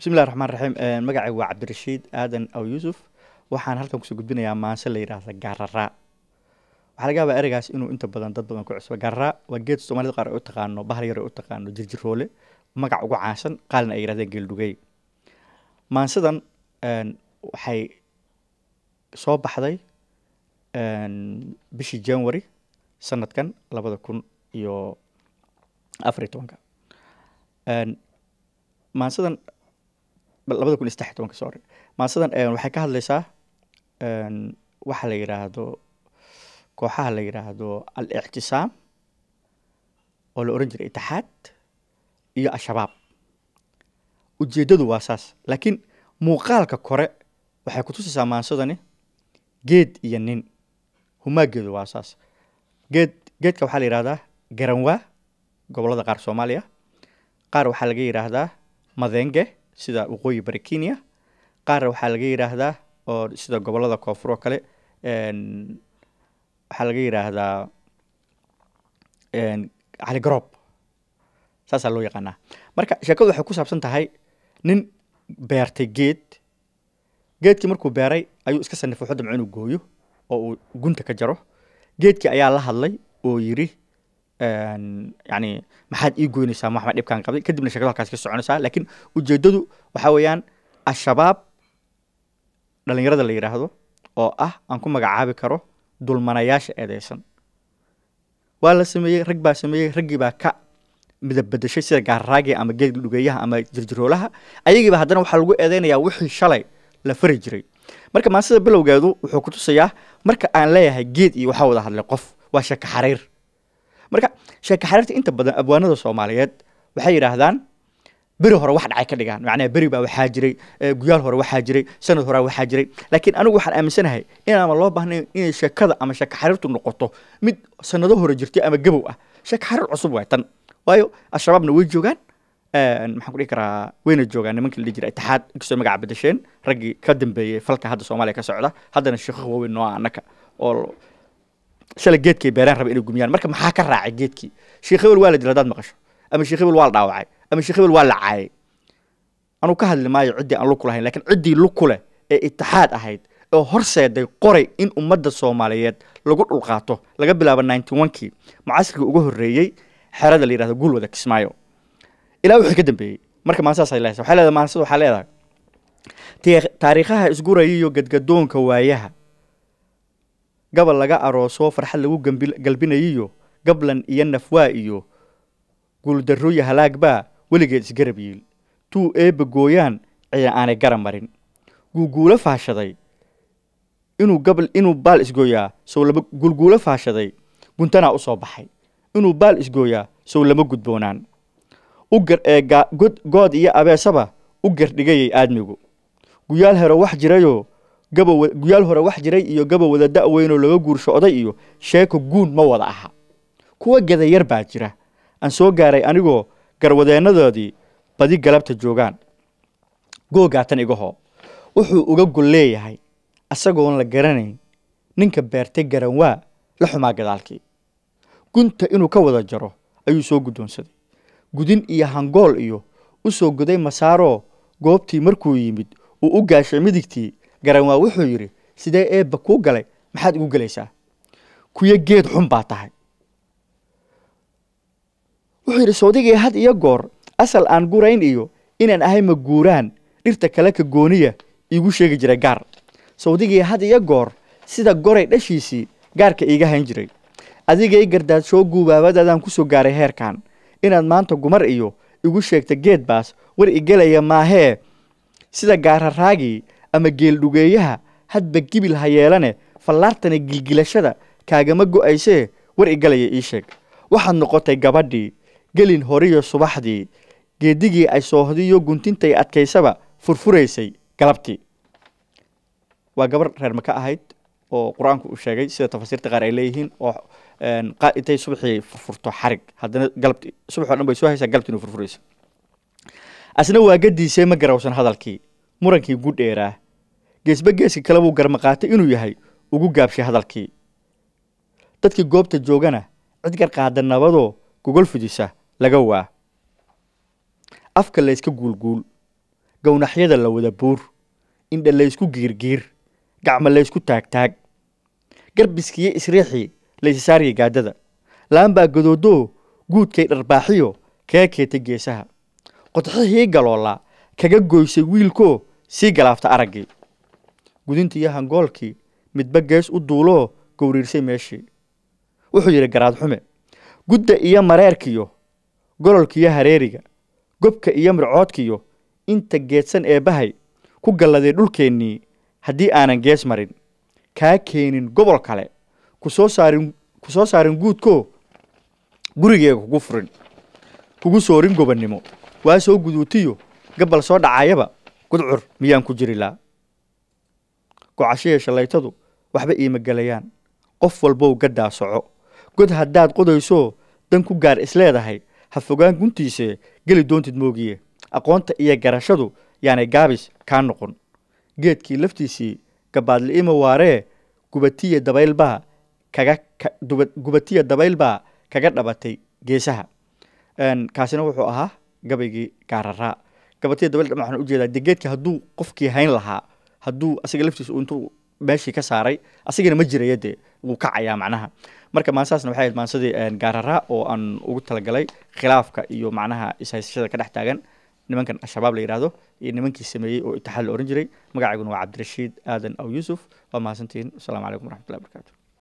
بسم الله الرحمن الرحيم مقعي وعبد الرشيد آدن أو يوسف waxaan halkan kusoo gudbinayaa maanse la yiraahdo garara waxa laga yaabaa ereygaas inuu inta badan dad badan ku cusub garara waa geed Soomaalida qaar ay u taqaano bahal yar ay u taqaano jirjiroole magac ugu caansan qaalna ay yiraahdeen geeldugay maansadan waxay soo baxday bishii January sanadkan 2014 maansadan 2016 sorry maansadan waxay ka hadlaysaa waxa la yiraahdo kooxaha la yiraahdo al-i'tisaam oo la oran jiray itixaad iyo al-shabaab ujeedadu waa saas laakiin muuqaalka kore waxay ku tusaysaa maansadani geed iyo nin humaageedu waa saas geedka waxa la yiraahdaa garanwa gobolada qaar Soomaaliya qaar waxa laga yiraahdaa madenge sida waqooyi bari Kenya qaar waxa laga yiraahdaa oo sida gobolada koonfur kale waxa laga yiraahdaa ali garoob saas loo yaqaana marka sheekadu waxay ku saabsan tahay nin beertay geedkii markuu beeray ayuu iska sanifay xudum inuu gooyo oo uu gunta ka jaro geedkii ayaa la hadlay oo yiri يعني maxaad ii goynaysaa maxamed dhibkan qabay kadibna shaqada halkaas ka soconaysaa laakiin ujeedadu waxa weeyaan al-shabaab dhalinyarada la yiraahdo oo aan ku magacaabi karo dulmanayaasha eedeysan waa la sameeyay rag baa sameeyay ragii baa ka midab bedeshay sida gaaraagi ama geed dhugeeyaha ama jirjiroolaha ayagiiba haddana waxa lagu eedeynayaa wixii shalay la fari jiray marka maasada bilowgeedu wuxuu ku tusayaa marka aan leeyahay geed iyo waxa wada hadlay qof waa shaka xariir marka sheeka xariirta inta badan abwaanada Soomaaliyeed waxay yiraahdaan bari hore wax dhacay ka dhigaan macnaheedu bari baa waxa jiray guyaal hore waxa jiray sanad hore waxa jiray laakiin anigu waxaan aaminsanahay in aan loo baahnayn in sheekada ama sheeka xariirtu noqoto mid sanado hore jirtay ama gabow ah sheeka xariir cusub way tan waayo al-shabaabna way joogaan maxaan ku dhihi karaa wayna joogaan nimankii la jiray itixaad inkastoo magac bedesheen raggii ka dambeeyay falka hadda Soomaaliya ka socda haddana sheekho weyn noo anaka oo shalay geedkii beeraan raba inay gumiyaan marka maxaa ka raacay geedkii sheekh hebel waa la dilay dad maqasho ama sheekh hebel waa la dhaawacay ama sheekh hebel waa la caayay anu ka hadli maayo cidii aan lug lahayn laakiin cidii lug ku leh ee itixaad ahayd oo horseeday qoray in ummadda Soomaaliyeed lagu dhulqaato laga bilaabo 91kii mucaasirkii ugu horeeyay xerada la yiraahdo Gulwada Kismaayo ilaa wixii ka dambeeyay marka maansaas ay leedahay waxa leedahay maansadu waxa leedahay taariikhaha isgurayay iyo gadgadoonka waayaha gabal laga arooso farxad lagu galbinayo gablan iyo nafwaa iyo guuldarrooy halaagba waligeed isgarab yiil tuu eeba gooyaan aanay garan marin guulguulo faashaday inuu baal isgooyaa soo laba guulguulo faashaday guntana u soo baxay inuu baal isgooyaa soo lama gudboonaan good iyo abeesaba u gardhigayay aadmigu guyaal hero wax jirayo guyaal hore wax jiray iyo gaba wada da'weyn oo laga guursho oday iyo sheeko guun ma wada aha kuwa gada yar baa jira aan soo gaaray anigoo garwadeenadoodii badi galabta joogaan googaatan igaho wuxuu uga gol leeyahay asagoon la garanayn ninka beertay garanwaa la xumaa gadaalkii gunta inuu ka wada jaro ayuu soo guddoonsaday gudin iyo hangool iyo u soo goday masaaro goobtii markuu yimid uu u gaashay midigtii garanwaa wuxuu yiri sidee eeba ku galay maxaad ugu galaysaa kuya geed xun baa tahay wuxuu yiri soodigay had iyo goor asal aan gurayn iyo inaan ahay ma guuraan dhirta kale ka gooniya igu sheegi jiray gaar soodigay had iyo goor sida goray dhashiisi gaarka iga hayn jiray adigay gardaad soo guubaabadaan ku soo gaaray heerkan inaad maanta gumar iyo igu sheegta geed baas war igalaya maahee sida gaararaagi ama geel dhugeeyaha hadba gibil ha yeelane fallaartana gilgilashada kaagama go'aysee war igalaya ii sheeg waxaad noqotay gabadhii gelin horiyo subaxdii geedigii ay soohdiyo guntintay adkaysaba furfuraysay galabtii waa gabar reer maka ahayd oo quraanku uu sheegay sida tafsiirta qaar ay leeyihiin oo intay subaxii furfurto xarig haddana galabtii subaxoo dhan bay soo haysaa galabtii inuu furfurayso asna waa gadiisay ma garawsan hadalkii murankii guud dheeraa geesba geeski kale buu garmaqaatay inuu yahay ugu gaabshay hadalkii dadkii goobta joogana cid gar qaada nabadoo gogol fidisa laga waa afka la iska guulguul gownaxyada la wada buur indha laysku giirgiir gacma laysku taagtaag garbiskiyo isriixii laysasaariya gaadada laambaa gadoodoo guudkay dharbaaxiyo kaga keetay geesaha qodxihii galoolaa kaga goysay wiilkoo sii galaafta araggii gudintii iyo hangoolkii midba gees u duuloo gowriirsay meeshii wuxuu yidhi garaad xume gudda iyo mareerkiyo gololkiyo hareeriga gobka iyo mircoodkiyo inta geedsan ee bahay ku galladay dhulkeennii haddii aanan gees marin kaa keenin gobol kale ku soo saarin guudkoo gurigeega kugu furin kugu soorin gobannimo waa soo guduutiyo gabal soo dhacayaba gudcur miyaan ku jiri laa gocashaya shalaytadu waxba iima galayaan qof walbow gaddaa soco god haddaad qodayso dan ku gaar isleedahay ha fogaan guntiise geli doontid moogiye aqoonta iyo garashadu yaanay gaabis kaa noqon geedkii laftiisii gabaadli'ima waaree gubatiya dabaylbaa kaga dhabatay geesaha kaasina wuxuu ahaa gabaygii gaararaa gabatiya dabayl waxaan u jeedaa dee geedkii hadduu qofkii hayn lahaa hadduu asaga laftiisa intuu meeshii ka saaray asagana ma jiraya dee wuu kacayaa macnaha marka maansaasna waxay ahayd maansadii gaararaa oo aan ugu talagalay khilaafka iyo macnaha ishaysashada ka dhex taagan nimankan al-shabaab la yidhaahdo iyo nimankii sameeyey oo itixaad la oran jiray magacayguna waa cabdirashiid aadan aw yuusuf waa mahadsantihiin wasalaamu calaykum waraxmatullahi wabarakatu